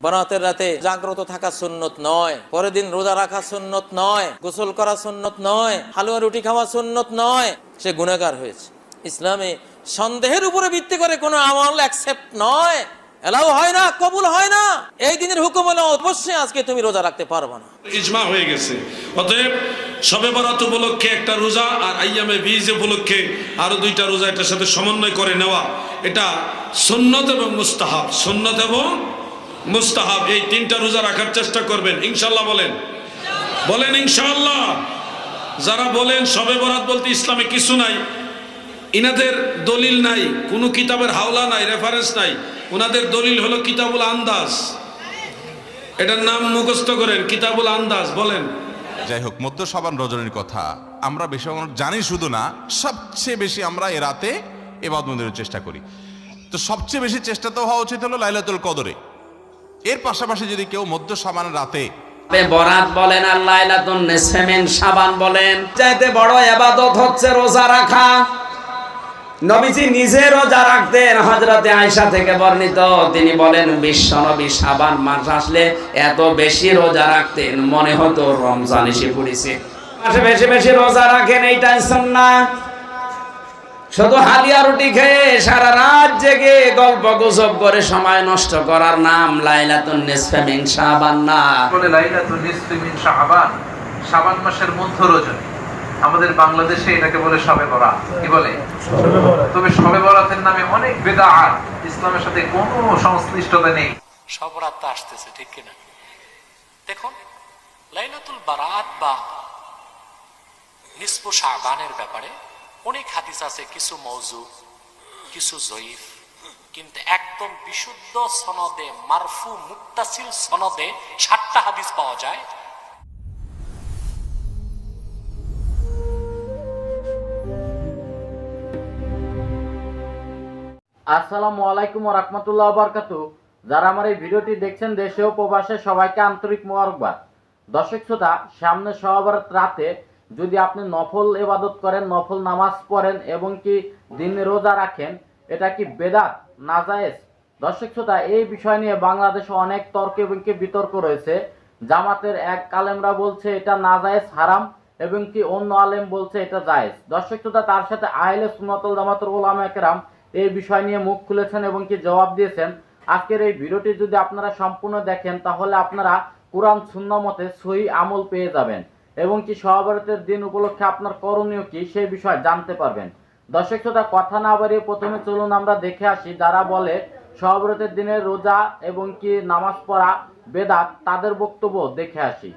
বরাতের রাতে জাগ্রত থাকা সুন্নত নয়, পরের দিন রোজা রাখা সুন্নত নয়, গোসল করা সুন্নত নয়, হালুয়া রুটি খাওয়া সুন্নত নয়, সে গুনাহগার হয়েছে। ইসলামে সন্দেহের উপরে ভিত্তি করে কোনো আমল অ্যাকসেপ্ট নয়, এলাও হয় না, কবুল হয় না। এই দিনের হুকুম হলো অবশ্যই আজকে তুমি রোজা রাখতে পারবে না, ইজমা হয়ে গেছে। অতএব শবে বরাত উপলক্ষে একটা রোজা আর আইয়ামে বীজ উপলক্ষে আরো দুইটা রোজা এটার সাথে সমন্বয় করে নেওয়া, এটা সুন্নত এবং মুস্তাহাব। সুন্নত এবং মুস্তাহাব এই তিনটা রোজা রাখার চেষ্টা করবেন ইনশাআল্লাহ। বলেন বলেন ইনশাআল্লাহ। যারা বলেন শবে বরাত বলতে ইসলামে কিছু নাই, ইনাদের দলিল নাই, কোনো কিতাবের হাওলা নাই, রেফারেন্স নাই। ওনাদের দলিল হলো কিতাবুল আন্দাজ। এটার নাম মুখস্থ করেন, কিতাবুল আন্দাজ। বলেন। যাই হোক, মধ্য শাবান রজনীর কথা আমরা বেশি জানি শুধু না, সবচেয়ে বেশি আমরা এ রাতে ইবাদত বন্দেগীর চেষ্টা করি। তো সবচেয়ে বেশি চেষ্টা তো হওয়া উচিত হলো লাইলাতুল কদরে। এর পাশাপাশি যদি কেউ মধ্য শাবান রাতে বরাত বলেন আর লাইলাতুন নিসফে মিন শাবান বলেন, চাইতে বড় ইবাদত হচ্ছে রোজা রাখা। নবীজি নিজে রোজা রাখতেন। হযরতে আয়েশা থেকে বর্ণিত, তিনি বলেন বিশ্বনবী শাবান মাস আসলে এত বেশি রোজা রাখতেন মনে হতো রমজান এসে পড়েছে। মাসে বেশি বেশি রোজা রাখেন, এইটাই সুন্নাহ। শুধু হালিয়া রুটি খেয়ে সারা রাত জেগে গল্প গুজব করে সময় নষ্ট করার নাম লাইলাতুন নিসফে মিন শাবান না। বলে লাইলাতুন নিসফে মিন শাবান, শাবান মাসের মধ্য রজনী। আমাদের বাংলাদেশে এটাকে বলে শবে বরাত। কি বলে? তবে শবে বরাতের নামে অনেক বিদআত, ইসলামের সাথে কোনো সংশ্লিষ্টতা নেই। শবে বরাত আসতেছে, ঠিক কিনা? দেখুন, লাইলাতুল বারাত বা নিসফু শাবানের ব্যাপারে অনেক হাদিস আছে, কিছু মওযু, কিছু জয়ীফ, কিন্তু একদম বিশুদ্ধ সনদে, মারফু মুত্তাসিল সনদে 60টা হাদিস পাওয়া যায়। আসসালামু আলাইকুম ওয়া রাহমাতুল্লাহি ওয়া বারাকাতুহু। যারা আমার এই ভিডিওটি দেখছেন দেশে ও প্রবাসে, সবাইকে আন্তরিক মোবারকবাদ। দর্শক শ্রোতা, সামনে শবে বরাত রাতে যদি আপনি নফল ইবাদত করেন, নফল নামাজ পড়েন এবং কি দিনে রোজা রাখেন, এটা কি বেদাত না জায়েজ? দর্শক শ্রোতা, এই বিষয় নিয়ে বাংলাদেশে অনেক তর্ক এবং কি বিতর্ক রয়েছে। জামাতের এক আলেমরা বলছে এটা না জায়েজ, হারাম, এবং কি অন্য আলেম বলছে এটা জায়েজ। দর্শক শ্রোতা, তার সাথে আহলে সুন্নাত ওয়াল জামাতের উলামা কেরাম এই বিষয় নিয়ে মুখ খুলেছেন এবং কি জবাব দিয়েছেন। আজকের এই ভিডিওটি যদি আপনারা সম্পূর্ণ দেখেন তাহলে আপনারা কোরআন সুন্নাহ মতে সহি আমল পেয়ে যাবেন এবং কি শবে বরাতের দিন উপলক্ষে আপনার করণীয় কি সেই বিষয় জানতে পারবেন। দর্শক শ্রোতা, কথা না বাড়িয়ে প্রথমে চলুন আমরা দেখে আসি যারা বলে শবে বরাতের দিনে রোজা এবং কি নামাজ পড়া বেদাত, তাদের বক্তব্য দেখে আসি।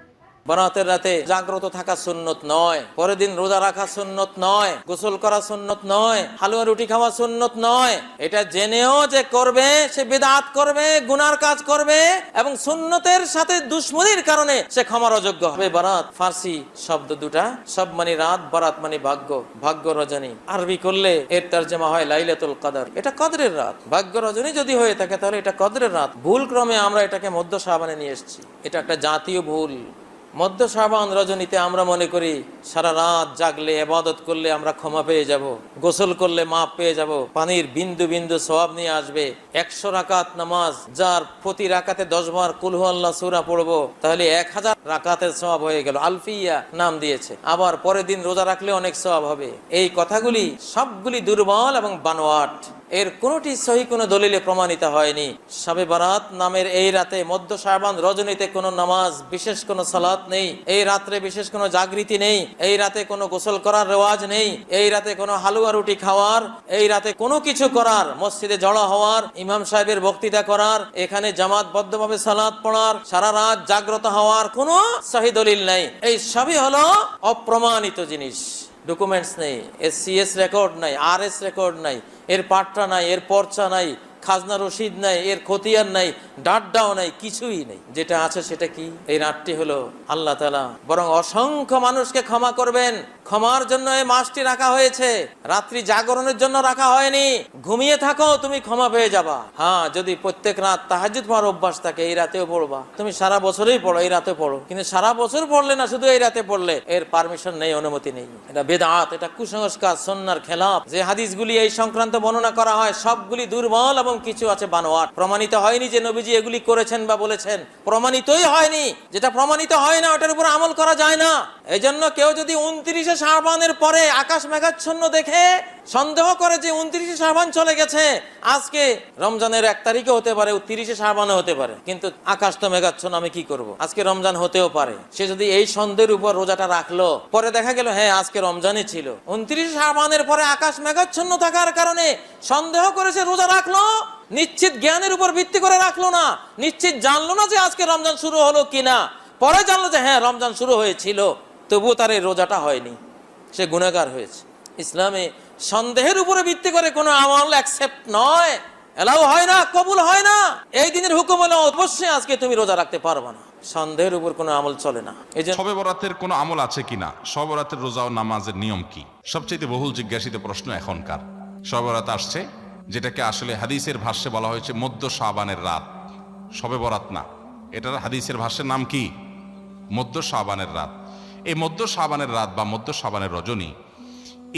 বরাতের রাতে জাগ্রত থাকা সুন্নত নয়, পরের দিন রোজা রাখা সুন্নত নয়, গোসল করা সুন্নত নয়, হালুয়া রুটি খাওয়া সুন্নত নয়। এটা জেনেও যে করবে সে বিদআত করবে, গুনার কাজ করবে এবং সুন্নতের সাথে দুশমনির কারণে সে ক্ষমার অযোগ্য হবে। বরাত ফার্সি শব্দ দুটা, সব মানে রাত, বরাত মানে ভাগ্য, ভাগ্য রজনী। আরবি করলে এর তরজমা হয় লাইলাতুল কদর। এটা কদরের রাত। ভাগ্য রজনী যদি হয়ে থাকে তাহলে এটা কদরের রাত। ভুল ক্রমে আমরা এটাকে মধ্য শাবানে নিয়ে এসেছি, এটা একটা জাতীয় ভুল। মধ্য শাবান রজনীতে আমরা মনে করি সারা রাত জাগলে ইবাদত করলে আমরা ক্ষমা পেয়ে যাব, গোসল করলে মাপ পেয়ে যাব, পানির বিন্দু বিন্দু সওয়াব নিয়ে আসবে। 100 রাকাত নামাজ, যার প্রতি রাকাতে 10 বার কুল হুয়াল্লাহ সূরা পড়বো, তাহলে 1000 রাকাতের সওয়াব হয়ে গেল। আলফিয়া নাম দিয়েছে। আবার পরের দিন রোজা রাখলে অনেক সওয়াব হবে। এই কথাগুলি সবগুলি দুর্বল এবং বানোয়াট। এর কোনটি সহি কোনো দলিলে প্রমাণিত হয়নি। শবে বরাত নামের এই রাতে, মধ্য শাবান রজনীতে কোনো নামাজ, বিশেষ কোনো সালাত নেই। এই রাত্রে বিশেষ কোনো জাগৃতি নেই। এই রাতে কোনো গোসল করার রেওয়াজ নেই। এই রাতে কোনো হালুয়া রুটি খাওয়ার, এই রাতে কোনো কিছু করার, মসজিদে জড়ো হওয়ার, ইমাম সাহেবের বক্তৃতা করার, এখানে জামাতবদ্ধভাবে সালাত পড়ার, সারা রাত জাগ্রত হওয়ার কোনো সহি দলিল নেই। এই সবই হলো অপ্রমাণিত জিনিস। ডকুমেন্টস নেই, SCS রেকর্ড নাই, RS রেকর্ড নাই, এর পাট্টা নাই, এর পর্চা নাই, খাজনা রশিদ নাই, এর খতিয়ান নাই, ডাটটাও নাই, কিছুই নেই। যেটা আছে সেটা কি? এই রাতটি হলো আল্লাহ তাআলা বরং অসংখ্য মানুষকে ক্ষমা করবেন। ক্ষমার জন্য এই মাসটি রাখা হয়েছে, রাত্রি জাগরণের জন্য রাখা হয়নি। ঘুমিয়ে থাকো, তুমি ক্ষমা পেয়ে যাবা। হ্যাঁ, যদি প্রত্যেক রাত তাহাজ্জুদ পড়ার অভ্যাস থাকে, এই রাতেও পড়বা। তুমি সারা বছরই পড়ো, এই রাতে পড়ো, কিন্তু সারা বছর পড়লে না, শুধু এই রাতে পড়লে এর পারমিশন নেই, অনুমতি নেই। এটা বেদাত, এটা কুসংস্কার, সুন্নাহর খেলাফ। যে হাদিসগুলি এই সংক্রান্ত বর্ণনা করা হয় সবগুলি দুর্বল এবং কিছু আছে বানোয়াট। প্রমাণিত হয়নি যে নবীজি এগুলি করেছেন বা বলেছেন, প্রমাণিতই হয়নি। যেটা প্রমাণিত হয় না ওটার উপর আমল করা যায় না। এই জন্য কেউ যদি 29শে শাবানের পরে আকাশ মেঘাচ্ছন্ন দেখে সন্দেহ করে যে 29শে শাবান চলে গেছে, আজকে রমজানের 1 তারিখে হতে পারে, 30শে শাবানও হতে পারে, কিন্তু আকাশ তো মেঘাচ্ছন্ন, আমি কি করব? আজকে রমজান হতেও পারে। সে যদি এই সন্দেহের উপর রোজাটা রাখলো, পরে দেখা গেল হ্যাঁ আজকে রমজানই ছিল, 29শে শাবানের পরে আকাশ মেঘাচ্ছন্ন থাকার কারণে সন্দেহ করেছে রোজা রাখলো, নিশ্চিত জ্ঞানের উপর ভিত্তি করে রাখলো না, নিশ্চিত জানলো না যে আজকে রমজান শুরু হলো কিনা, পরে জানলো যে হ্যাঁ রমজান শুরু হয়েছিল, তবুও তার এই রোজাটা হয়নি, সে গুনাহগার হয়েছে। ইসলামে সন্দেহের উপরে ভিত্তি করে কোনো আমল অ্যাকসেপ্ট নয়, এলাও হয় না, কবুল হয় না। এই দিনের হুকুম হলো অবশ্যই আজকে তুমি রোজা রাখতে পারবে না, সন্দেহের উপর কোনো আমল চলে না। এই যে শবে বরাতের কোনো আমল আছে কিনা, শবে বরাতের রোজা ও নামাজের নিয়ম কি, সবচেয়ে বহুল জিজ্ঞাসিত প্রশ্ন এখনকার। শবে বরাত আসছে, যেটাকে আসলে হাদিসের ভাষ্যে বলা হয়েছে মধ্য শাবানের রাত, শবে বরাত না, এটার হাদিসের ভাষ্যের নাম কি? মধ্য শাবানের রাত। এই মধ্য শাবানের রাত বা মধ্য শাবানের রজনী,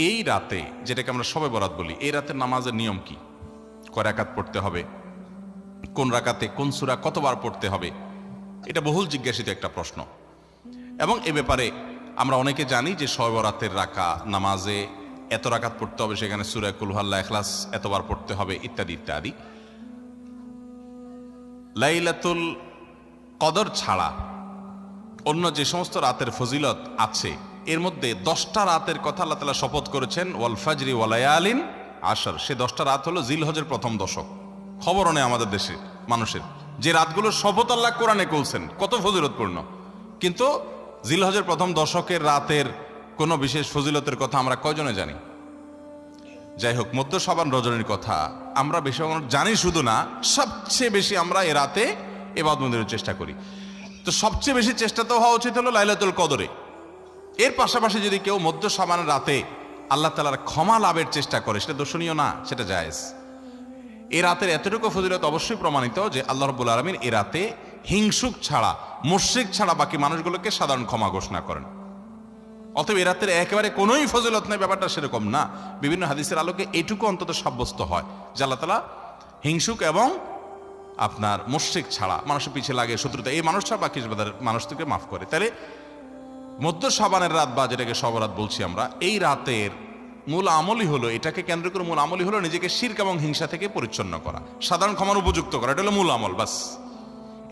এই রাতে যেটাকে আমরা শবে বরাত বলি, এই রাতের নামাজের নিয়ম কি? কয় রাকাত পড়তে হবে, কোন রাকাতে কোন সূরা কতবার পড়তে হবে, এটা বহুল জিজ্ঞাসিত একটা প্রশ্ন। এবং এ ব্যাপারে আমরা অনেকে জানি যে শবে বরাতের নামাজে এত রাকাত পড়তে হবে, সেখানে সূরা কুল হু আল্লাহ ইখলাস এতবার পড়তে হবে, ইত্যাদি ইত্যাদি। লাইলাতুল কদর ছাড়া অন্য যে সমস্ত রাতের ফজিলত আছে, এর মধ্যে 10টা রাতের কথা আল্লাহ তাআলা শপথ করেছেন, ওয়াল ফাজরি ওয়া লায়ালিন আশর। সে 10টা রাত হলো জিলহজের প্রথম দশক। খবরও নেই আমাদের দেশে মানুষের, যে রাতগুলোর শপথ আল্লাহ কোরআনে করছেন, কত ফজিলতপূর্ণ, কিন্তু জিলহজের প্রথম দশকের রাতের কোনো বিশেষ ফজিলতের কথা আমরা কয়জনে জানি? যাই হোক, মধ্য শাবান রজনীর কথা আমরা বেশি জানি শুধু না, সবচেয়ে বেশি আমরা এ রাতে ইবাদতের চেষ্টা করি। তো সবচেয়ে বেশি চেষ্টা তো হওয়া উচিত হলো লাইলাতুল কদরে। এর পাশাপাশি যদি কেউ মধ্য শাবানের রাতে আল্লাহ তাআলার ক্ষমা লাভের চেষ্টা করে, সেটা দর্শনীয় না, সেটা জায়েজ। এই রাতের এতটুকু ফজিলত অবশ্যই প্রমাণিত যে আল্লাহ রাব্বুল আলামিন এ রাতে হিংসুক ছাড়া, মুশরিক ছাড়া বাকি মানুষগুলোকে সাধারণ ক্ষমা ঘোষণা করেন। অতএব এ রাতের একেবারে কোনোই ফজিলত নেই, ব্যাপারটা সেরকম না। বিভিন্ন হাদিসের আলোকে এইটুকু অন্তত সাব্যস্ত হয় যে আল্লাহ তাআলা হিংসুক এবং আপনার মুশরিক ছাড়া, মানুষের পিছিয়ে লাগে শত্রুতা, এই মানুষ ছাড়া বাকি মানুষ থেকে মাফ করে। তাহলে মধ্য শাবানের রাত বা যেটাকে শবে বরাত বলছি আমরা, এই রাতের মূল আমলই হলো, এটাকে কেন্দ্র করে মূল আমলই হলো নিজেকে শিরক এবং হিংসা থেকে পরিচ্ছন্ন করা, সাধারণ ক্ষমার উপযুক্ত করা, এটা হলো মূল আমল, বাস।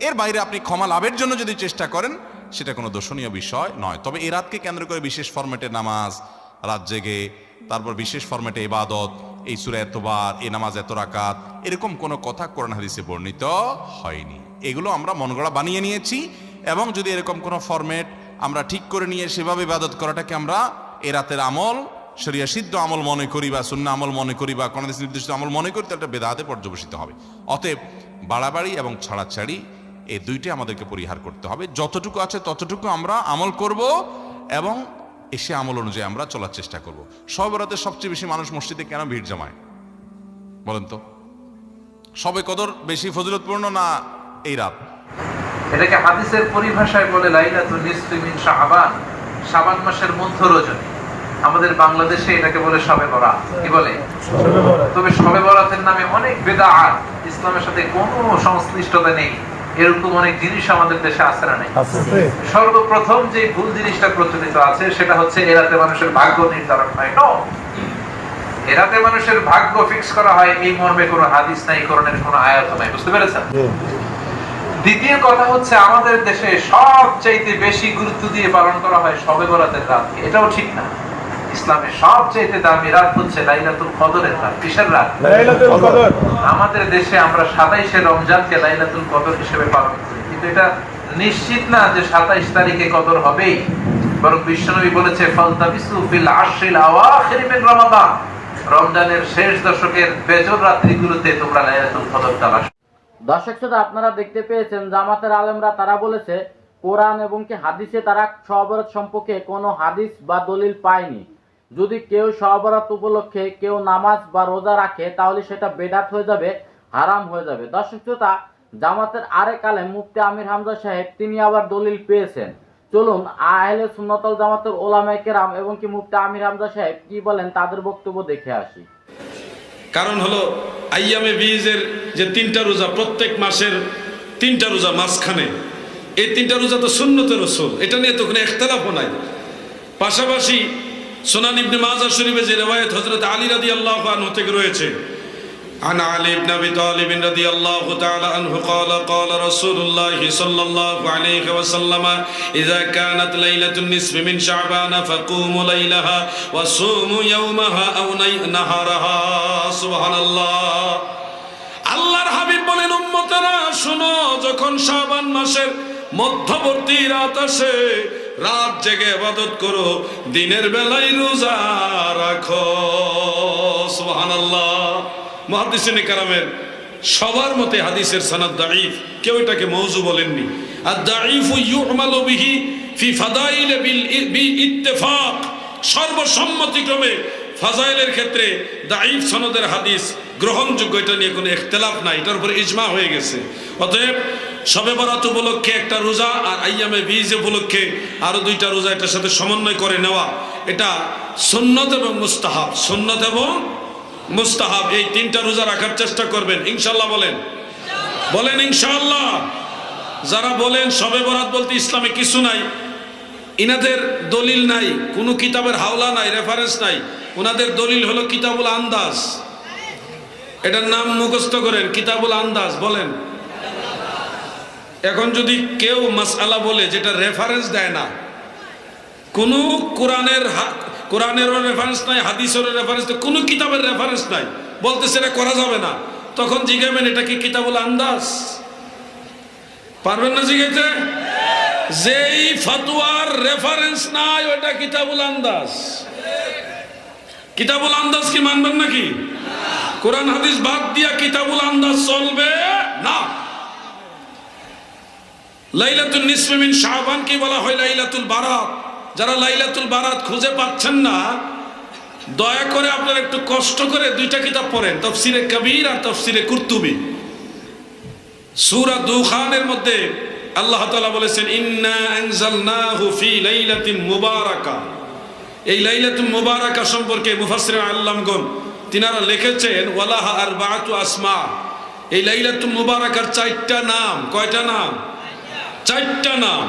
এর বাইরে আপনি ক্ষমা লাভের জন্য যদি চেষ্টা করেন, সেটা কোনো দর্শনীয় বিষয় নয়। তবে এই রাতকে কেন্দ্র করে বিশেষ ফরম্যাটে নামাজ, রাত জেগে, তারপর বিশেষ ফরম্যাটে ইবাদত, এই সূরা এতবার, এই নামাজ এত রাকাত, এরকম কোনো কথা কোরআন হাদিসে বর্ণিত হয়নি। এগুলো আমরা মনগড়া বানিয়ে নিয়েছি। এবং যদি এরকম কোনো ফরম্যাট আমরা ঠিক করে নিয়ে সেভাবে ইবাদত করাটাকে আমরা এ রাতের আমল, শরিয়া সিদ্ধ আমল মনে করি বা সুন্নাহ আমল মনে করি বা কোন নির্দিষ্ট আমল মনে করি, তাহলে বেদাতে পর্যবেসিত হবে। অতএব বাড়াবাড়ি এবং ছাড়াছাড়ি এই দুইটাই আমাদেরকে পরিহার করতে হবে। যতটুকু আছে ততটুকু আমরা আমল করব এবং এসে আমল অনুযায়ী আমরা চলার চেষ্টা করব। শবে বরাতে সবচেয়ে বেশি মানুষ মসজিদে কেন ভিড় জমায় বলেন তো? শবে কদর বেশি ফজিলতপূর্ণ না এই রাত? এটাকে হাদিসের পরিভাষায় বলে লাইলাতুন নিসফি মিন শাবান, শাবান মাসের মধ্য রজনী। আমাদের বাংলাদেশে এটাকে বলে শবে বরাত। কি বলে? তবে শবে বরাতের নামে অনেক বিদআত, ইসলামের সাথে কোনো সংশ্লিষ্টতা নেই, এরকম অনেক জিনিস আমাদের দেশে আছে না নেই? সর্বপ্রথম যে ভুল জিনিসটা প্রচলিত আছে সেটা হচ্ছে এ রাতে মানুষের ভাগ্য নির্ধারণ হয়। এ রাতে মানুষের ভাগ্য ফিক্স করা হয়, এই মর্মে কোনো হাদিস নাই, কোরআনের কোনো আয়াত নাই। বুঝতে পেরেছেন? দ্বিতীয় কথা হচ্ছে আমাদের দেশে সবচাইতে বেশি গুরুত্ব দিয়ে পালন করা হয় শবে বরাতের রাতকে। এটাও ঠিক না। ইসলামের সবচাইতে দামি রাত হচ্ছে লাইলাতুল কদরের রাত। কিসের রাত? লাইলাতুল কদর। আমাদের দেশে আমরা 27শে রমজানকে লাইলাতুল কদর হিসেবে পালন করি, কিন্তু এটা নিশ্চিত না যে 27 তারিখে কদর হবেই। বরং বিশ্বনবী বলেছে ফালতাবিসু ফিল আশরিল আওয়াখির মিন রমাদান, রমজানের শেষ দশকের বেজর রাত্রিগুলোতে তোমরা লাইলাতুল কদর তালাশ। দর্শক শ্রোতা, আপনারা দেখতে পেয়েছেন জামাতের আলেমরা তারা বলেছে কোরআন এবং কি হাদিসে তারা শবে বরাত সম্পর্কে কোনো হাদিস বা দলিল পায়নি। যদি কেউ শবে বরাত উপলক্ষে কেউ নামাজ বা রোজা রাখে তাহলে সেটা বেদাত হয়ে যাবে, হারাম হয়ে যাবে। দর্শক শ্রোতা, জামাতের আরেক আলেম মুফতি আমির হামজা সাহেব তিনি আবার দলিল পেয়েছেন। চলুন আহলে সুন্নাত ওয়াল জামাতের উলামায়ে কেরাম এবং কি মুফতি আমির হামজা সাহেব কি বলেন তাদের বক্তব্য দেখে আসি। কারণ হলো আইয়ামে বীজের যে 3টা রোজা, প্রত্যেক মাসের 3টা রোজা মাঝখানে, এই 3টা রোজা তো সুন্নতে রাসূল, এটা নিয়ে তো কোনো ইখতিলাফও নাই। পাশাপাশি সুনান ইবনে মাজাহ শরীফে যে রিওয়ায়াত হযরত আলী রাদিয়াল্লাহু আনহু থেকে রয়েছে, عن علي بن ابي طالب رضي الله تعالى عنه قال قال رسول الله صلى الله عليه وسلم اذا كانت ليله النصف من شعبان فقوموا ليلها وصوموا يومها او نهارها سبحان الله। আল্লাহর হাবিব বলেন, উম্মতেরা শুনো, যখন শাবান মাসের মধ্যবর্তী রাত আসে, রাত জেগে ইবাদত করো, দিনের বেলায় রোজা রাখো। সুবহানাল্লাহ। মুহাদ্দিসিনে কেরামের সবার মতে হাদিসের সনদ দাঈফ, কেউ এটাকে মওযু বলেননি। আদ-দাঈফু ইউমালু বিহি ফি ফাদাইল বিল ইত্তেফাক, সর্বসম্মতিক্রমে ফাজাইলের ক্ষেত্রে দাঈফ সনদের হাদিস গ্রহণযোগ্য, এটা নিয়ে কোনো ইখতিলাফ নাই, এটার উপরে ইজমা হয়ে গেছে। অতএব শবে বরাত উপলক্ষে একটা রোজা আর আইয়ামে বীজ উপলক্ষে আরো 2টা রোজা এটার সাথে সমন্বয় করে নেওয়া, এটা সুন্নত এবং মুস্তাহাব, সুন্নত এবং মুস্তাহাব। এই 3টা রোজা রাখার চেষ্টা করবেন ইনশাআল্লাহ। বলেন বলেন ইনশাআল্লাহ। যারা বলেন শবে বরাত বলতে ইসলামে কিছু নাই, ইনাদের দলিল নাই, কোনো কিতাবের হাওলা নাই, রেফারেন্স নাই। ওনাদের দলিল হলো কিতাবুল আন্দাজ, এটার নাম মুখস্থ করেন, কিতাবুল আন্দাজ। বলেন, এখন যদি কেউ মাসআলা বলে যেটা রেফারেন্স দেয় না, কোন কোরআনেরও রেফারেন্স নাই, হাদিসেরও রেফারেন্স নাই, কোনো কিতাবের রেফারেন্স নাই, বলতেছে এটা করা যাবে না, তখন জিজ্ঞাবেন এটা কি কিতাবুল আন্দাজ? পারবেন না জিজ্ঞাইতে? যেই ফতোয়ার রেফারেন্স নাই ওটা কিতাবুল আন্দাজ। কিতাবুল আন্দাজ কি মানবেন নাকি? কোরআন হাদিস বাদ দিয়া কিতাবুল আন্দাজ চলবে না। লাইলাতুল নিসফি মিন শাবান কি বলা হয়? লাইলাতুল বারাত। যারা লাইলাতুল বারাত খুঁজে পাচ্ছেন না, দয়া করে আপনারা একটু কষ্ট করে 2টা কিতাব পড়েন, তাফসিরে কবির আর তাফসিরে কুরতুবী। সূরা দুখানের মধ্যে আল্লাহ তাআলা বলেছেন, ইন্না আনজালনাহু ফি লাইলাতিন মুবারাকা। এই লাইলাতুল মুবারাকা সম্পর্কে মুফাসসিরিন আল্লামগণ তিনারা লিখেছেন, ওয়ালাহা আরবাআতু আসমা। এই লাইলাতুল মুবারাকার 4টা নাম। কয়টা নাম? 4টা নাম।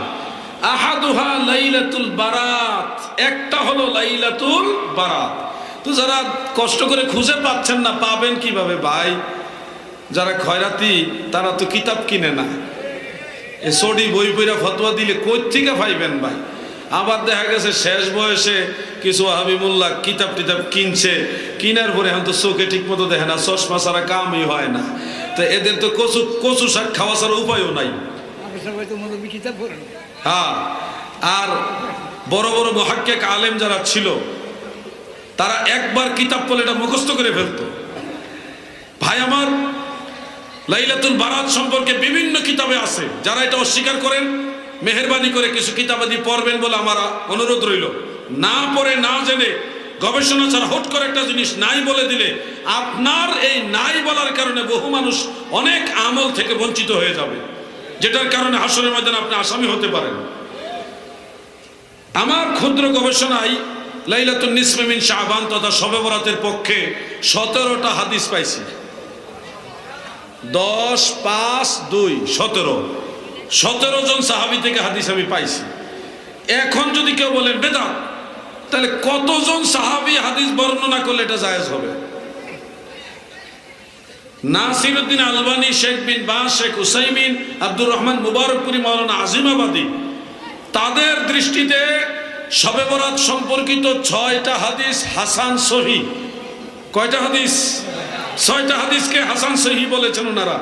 আহাদুহা লাইলাতুল বারাত, একটা হলো লাইলাতুল বারাত। তো যারা কষ্ট করে খুঁজে পাচ্ছেন না, পাবেন কিভাবে ভাই? যারা খয়রাতি তারা তো কিতাব কিনে না, এ সডি বই পইরা ফতোয়া দিলে কই থেকে পাইবেন ভাই? আবার দেখা গেছে শেষ বয়সে কিছু হাবিবুল্লাহ কিতাব টিতাব কিনছে, কিনার পরে এখন তো চোখে ঠিক মতো দেখে না, চশমা ছাড়া কামই হয় না। তো এদের তো কচু শাক খাওয়া ছাড়া উপায়ও নাই। হ্যাঁ, আর বড় বড় মুহাক্কিক আলেম যারা ছিল, তারা একবার কিতাব পড়লে এটা মুখস্থ করে ফেলতো। ভাই আমার, লাইলাতুল বারাত সম্পর্কে বিভিন্ন কিতাবে আছে। যারা এটা অস্বীকার করেন, মেহেরবানি করে কিছু কিতাবাদি পড়বেন বলে আমার অনুরোধ রইল। না পড়ে না জেনে গবেষণা ছাড়া হুট করে একটা জিনিস নাই বলে দিলে, আপনার এই নাই বলার কারণে বহু মানুষ অনেক আমল থেকে বঞ্চিত হয়ে যাবে, যেটার কারণে হাসরের ময়দানে আপনি আসামি হতে পারেন। আমার ক্ষুদ্র গবেষণায় লাইলাতুন নিসফি মিন শাবান তথা শবে বরাতের পক্ষে 17টা হাদিস পাইছি। 10, 5, 2, 17 জন সাহাবী থেকে হাদিস আমি পাইছি। এখন যদি কেউ বলেন বেদাত, তাহলে কতজন সাহাবী হাদিস বর্ণনা করলে এটা জায়েজ হবে? নাসিরউদ্দিন আলবানী, শেখ বিন বাজ, শেখ উসাইমিন, আব্দুর রহমান মুবারকপুরি, মাওলানা আজিমাবাদী, তাদের দৃষ্টিতে শবে বরাত সম্পর্কিত 6টা হাদিস হাসান সহিহ। কয়টা হাদিস? 6টা হাদিসকে হাসান সহিহ বলেছেন ওনারা।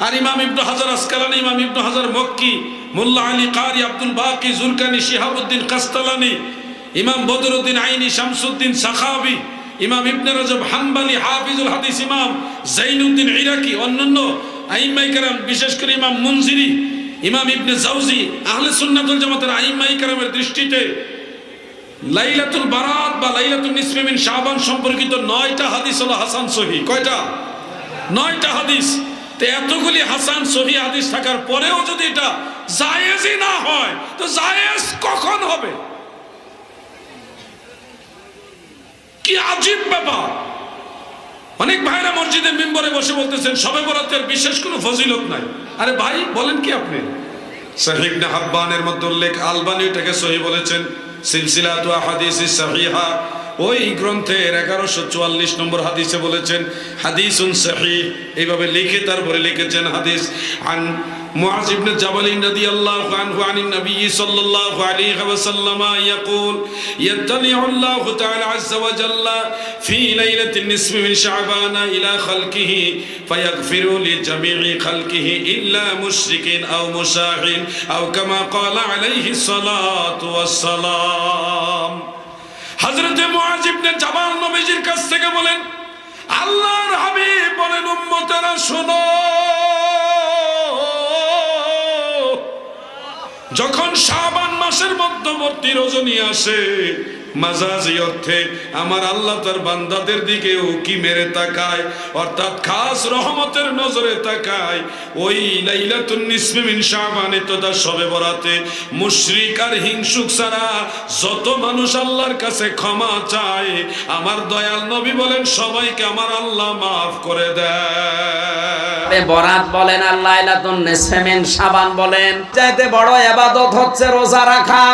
আর ইমাম ইবনে হাজার আসকালানি, ইমাম ইবনে হাজার মক্কি, মোল্লা আলী কারি, আব্দুল বাকি, জুরকানি, শিহাবুদ্দিন কাস্তালানি, ইমাম বদরুদ্দিন আইনি, শামসুদ্দিন সাখাবি, ইমাম ইবনে রজব হাম্বলি, হাফিজুল হাদিস ইমাম জাইনুদ্দিন ইরাকি, অন্যান্য আইম্মায়ে কেরাম, বিশেষ করে ইমাম মুনজিরি, ইমাম ইবনে জাওজি, আহলে সুন্নাত ওয়াল জামাতের আইম্মায়ে কেরামের দৃষ্টিতে লাইলাতুল বারাত বা লাইলাতুন নিসফি মিন শাবান সম্পর্কিত 9টা হাদিস হলো হাসান সহিহ। কয়টা? 9টা হাদিস। তো এতগুলি হাসান সহিহ হাদিস থাকার পরেও যদি এটা জায়েজই না হয়, তো জায়েজ কখন হবে? কি আজীব ব্যাপার! অনেক ভাইরা মসজিদে মিম্বরে বসে বলতেছেন শবে বরাতের বিশেষ কোনো ফজিলত নাই। আরে ভাই বলেন কি আপনি? সহিহ ইবনে হাব্বানের মধ্যে উল্লেখ, আলবানী এটাকে সহিহ বলেছেন, সিলসিলাতু আহাদিসিস সহিহা ওই গ্রন্থের 1144 নম্বর হাদিসে বলেছেন হাদিসুন সহিহ, এইভাবে লিখে তারপরে লিখেছেন হাদিস আন মুআয ইবনে জাবাল রাদিয়াল্লাহু আনহু আনিন নবী সাল্লাল্লাহু আলাইহি ওয়াসাল্লাম ইয়াকুল ইয়াতলিউ আল্লাহু তাআলা আযজা ওয়া জাল্লা ফি লাইলাতিন নিসফি মিন শাবান ইলা খালকিহি ফায়াগফিরু লিজামিই খালকিহি ইল্লা মুশরিকিন আও মুশাহিন আও কামা ক্বালা আলাইহি সালাতু ওয়াস সালাম। হযরত মুআয ইবনে জাবাল নবীজির কাছ থেকে বলেন, আল্লাহর হাবিব বলেন, উম্মতেরা শোনো, যখন শাবান মাসের মধ্যবর্তী রজনী আসে, মাজাজি অর্থে আমার আল্লাহ তার বান্দাদের দিকে উকি মেরে তাকায়, অর্থাৎ খাস রহমতের নজরে তাকায়। ওই লাইলাতুন নিসফি মিন শাবানে তথা শবে বরাতে মুশরিক আর হিংসুক ছাড়া যত মানুষ আল্লাহর কাছে ক্ষমা চায়, আমার দয়াল নবী বলেন সবাইকে আমার আল্লাহ মাফ করে দেয়। বরাত বলেন আর লাইলাতুন নিসফি মিন শাবান বলেন, চাইতে বড় ইবাদত হচ্ছে রোজা রাখা।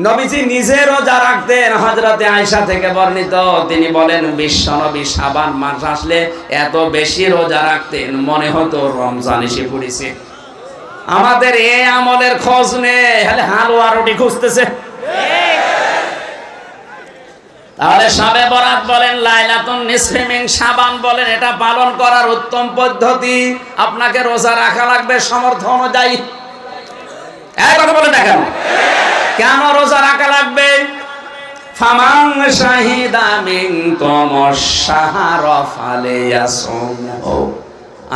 নবীজি নিজে রোজা রাখতেন, হযরতে আয়েশা থেকে বর্ণিত, তিনি বলেন বিশ্ব নবী শাবান মাস আসলে এত বেশি রোজা রাখতেন মনে হতো রমজান এসে পড়েছে। আমাদের এই আমলের খোঁজ নেই, খালি হালুয়া রুটি খুঁজতেছে। তাহলে শবে বরাত বলেন, লাইলাতুন নিসফি মিন শাবান বলেন, এটা পালন করার উত্তম পদ্ধতি আপনাকে রোজা রাখা লাগবে সামর্থ্য অনুযায়ী। এই কথা বলে দেখেন কেন রোজা রাখা লাগবে? ফামান শাহিদা মিনকুমুশ শাহরা ফালিয়াসুমহু।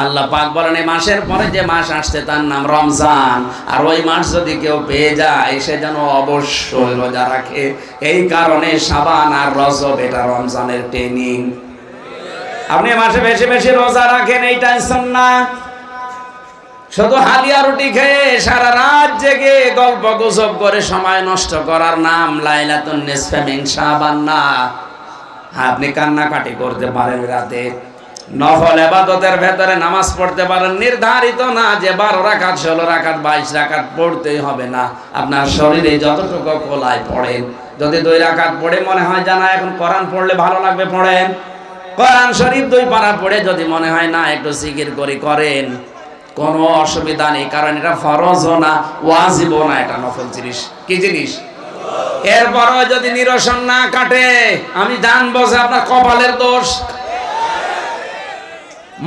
আল্লাহ পাক বলেন এই মাসের পরে যে মাস আসছে তার নাম রমজান, আর ওই মাস যদি কেউ পেয়ে যায় সে যেন অবশ্যই রোজা রাখে। এই কারণে শাবান আর রজব এটা রমজানের ট্রেনিং। আপনি মাসে বেশি বেশি রোজা রাখেন, এইটাই সুন্নাহ। শুধু হালিয়া রুটি খেয়ে সারা রাত জেগে গল্প গুজব করে সময় নষ্ট করার নাম লাইলাতুন নিসফি মিন শাবান না। আপনি কান্নাকাটি করতে পারেন রাতে, নফল ইবাদতের ভেতরে নামাজ পড়তে পারেন, নির্ধারিত না যে 12 রাকাত 16 রাকাত 22 রাকাত পড়তেই হবে না। আপনার শরীরে যতটুকু কোলায় পড়েন, যদি 2 রাকাত পড়ে মনে হয় জানা এখন কোরআন পড়লে ভালো লাগবে পড়েন, কোরআন শরীফ 2 পারা পড়ে যদি মনে হয় না একটু জিকির করেন, কোনো অসুবিধা নেই, কারণ এটা ফরজও না ওয়াজিবও না, এটা নফল জিনিস। কি জিনিস? এরপরও যদি নিরসন না কাটে আমি জানবো যে আপনার কপালের দোষ।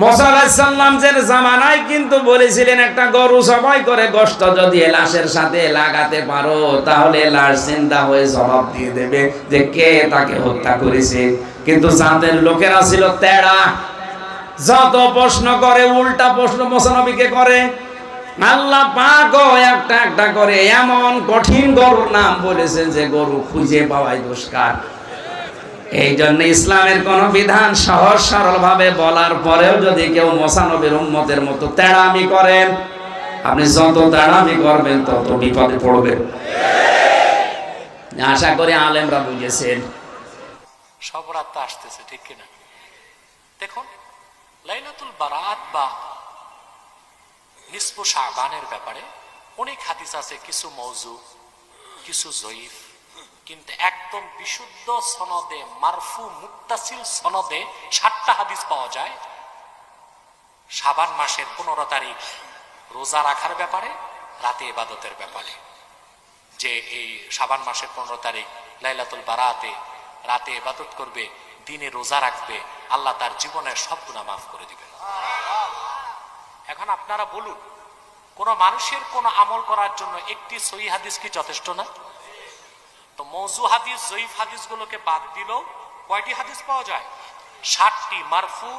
মুসা আলাইহিস সালাম এর জামানায় কিন্তু বলেছিলেন একটা গরু জবাই করে গোশত যদি লাশের সাথে লাগাতে পারো তাহলে লাশ জিন্দা হয়ে জবাব দিয়ে দেবে যে কে তাকে হত্যা করেছে। কিন্তু যাদের লোকেরা ছিল তেড়া, যত প্রশ্ন করে উল্টা প্রশ্ন মুসা নবীকে করে। আল্লাহ পাকও একটা একটা করে এমন কঠিন গরুর নাম বলেছেন যে গরু খুঁজে পাওয়াই দুষ্কার। এই জন্য ইসলামের কোন বিধান সহজ সরল ভাবে বলার পরেও যদি কেউ মুসা নবীর উম্মতের মতো তেড়ামি করেন, আপনি যত তেড়ামি করবেন তত বিপদে পড়বেন। আশা করি আলেমরা বুঝেছেন। সব রাত আসতেছে, ঠিক কিনা? দেখুন, লাইলাতুল বারাত বা নিসফু শাবানের ব্যাপারে অনেক হাদিস আছে, কিছু মওযু, কিছু জয়ীফ, কিন্তু একদম বিশুদ্ধ সনদে মারফু মুত্তাসিল সনদে 60টা হাদিস পাওয়া যায় শাবান মাসের 15 তারিখ রোজা রাখার ব্যাপারে, রাতে ইবাদতের ব্যাপারে। যে এই শাবান মাসের 15 তারিখ লাইলাতুল বারাতে রাতে ইবাদত করবে, দিনে রোজা রাখবে, আল্লাহ তার জীবনের সব গুনাহ মাফ করে দিবেন। এখন আপনারা বলুন, কোন মানুষের কোন আমল করার জন্য একটি সহিহ হাদিস কি যথেষ্ট না? তো মওযু হাদিস, জয়ীফ হাদিসগুলোকে বাদ দিলেও কয়টি হাদিস পাওয়া যায়? 60টি মারফু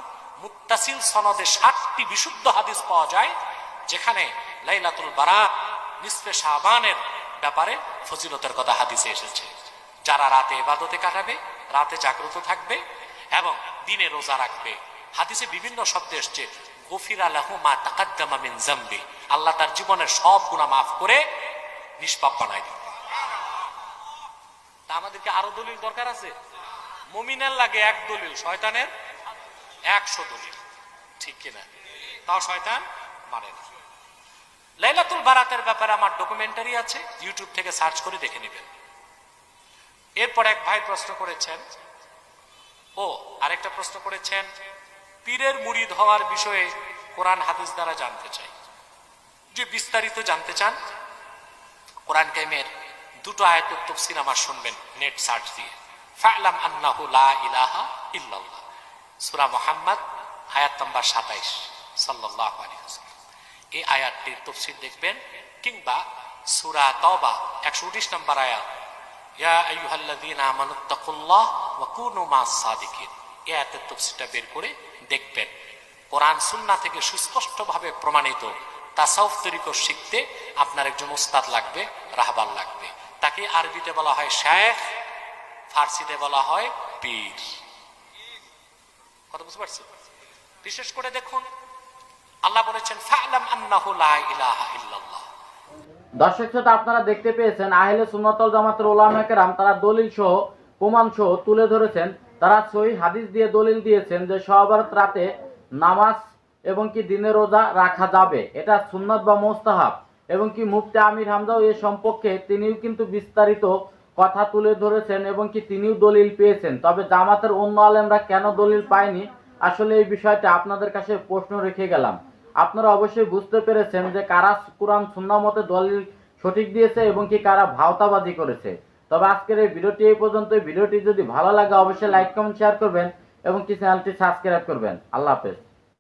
মুত্তাসিল সনদে 60টি বিশুদ্ধ হাদিস পাওয়া যায়, যেখানে লাইলাতুল বারাত নিসফে শাবানের ব্যাপারে ফজিলতের কথা হাদিসে এসেছে। যারা রাতে ইবাদতে কাটাবে, রাতে জাগ্রত থাকবে এবং দিনে রোজা রাখবে, হাদিসে বিভিন্ন শব্দ এসেছে গফিরা লাহু মা তাকাদ্দামা মিন যামবি, আল্লাহ তার জীবনের সব গুনাহ মাফ করে নিষ্পাপ বানায় দিবে। তা আমাদেরকে আরো দলিল দরকার আছে? মুমিনের লাগে এক দলিল, শয়তানের 100 দলিল, ঠিক কিনা? তাও শয়তান মানে না। লাইলাতুল বারাতের ব্যাপারে আমার ডকুমেন্টারি আছে, ইউটিউব থেকে সার্চ করে দেখে নেবেন। এরপর এক ভাই প্রশ্ন করেছেন, আরেকটা প্রশ্ন করেছেন, পীরের মুরিদ হওয়ার বিষয়ে কোরআন হাদিস দ্বারা জানতে চাই। যে বিস্তারিত জানতে চান, কোরআন কারিমের দুটো আয়াতের তাফসীর আমার শুনবেন নেট সার্চ দিয়ে। ফা'লাম আন্নাহু লা ইলাহা ইল্লাল্লাহ, সূরা মুহাম্মদ আয়াত নাম্বার 27 সাল্লাল্লাহু আলাইহি ওয়াসাল্লাম। এই আয়াতটির তাফসীর দেখবেন, কিংবা সূরা তাওবা 119 নম্বর আয়াত, ইয়া আইয়ুহাল্লাযীনা আমানুত্তাকুল্লাহ ওয়া কুনু মা'আস সাদিকিন, এই আয়াতের তাফসীরটা বের করে দেখবেন। কোরআন সুন্নাহ থেকে সুস্পষ্টভাবে প্রমাণিত তাসাউফ তরিকত শিখতে আপনার একজন উস্তাদ লাগবে, রাহবার লাগবে। তাকে আরবিতে বলা হয় শায়েখ, ফার্সিতে বলা হয় পীর। কথা বুঝতে পারছেন? বিশেষ করে দেখুন, আল্লাহ বলেছেন ফা'লাম আন্নাহু লা ইলাহা ইল্লাল্লাহ। দর্শক শ্রোতা, আপনারা দেখতে পেয়েছেন আহলে সুন্নাত ওয়াল জামাতের উলামায়ে কেরাম তারা দলিল সহ প্রমাণ সহ তুলে ধরেছেন। তারা সহিহ হাদিস দিয়ে দলিল দিয়েছেন যে শবে বরাত রাতে নামাজ এবং কি দিনের রোজা রাখা যাবে, এটা সুন্নাত বা মুস্তাহাব। এবং কি মুফতি আমির হামজাও এ সম্পর্কে তিনিও কিন্তু বিস্তারিত কথা তুলে ধরেছেন এবং কি তিনিও দলিল পেয়েছেন। তবে জামাতের অন্য আলেমরা কেন দলিল পায়নি, আসলে এই বিষয়টা আপনাদের কাছে প্রশ্ন রেখে গেলাম। আপনারা অবশ্যই বুঝতে পেরেছেন যে কারা কুরআন সুন্নাহ মতে দলিল সঠিক দিয়েছে এবং কি কারা ভাওতাবাজি করেছে। তবে আজকের এই ভিডিওটি এই পর্যন্ত। ভিডিওটি যদি ভালো লাগে অবশ্যই লাইক কমেন্ট শেয়ার করবেন এবং কি চ্যানেলটি সাবস্ক্রাইব করবেন। আল্লাহ হাফেজ।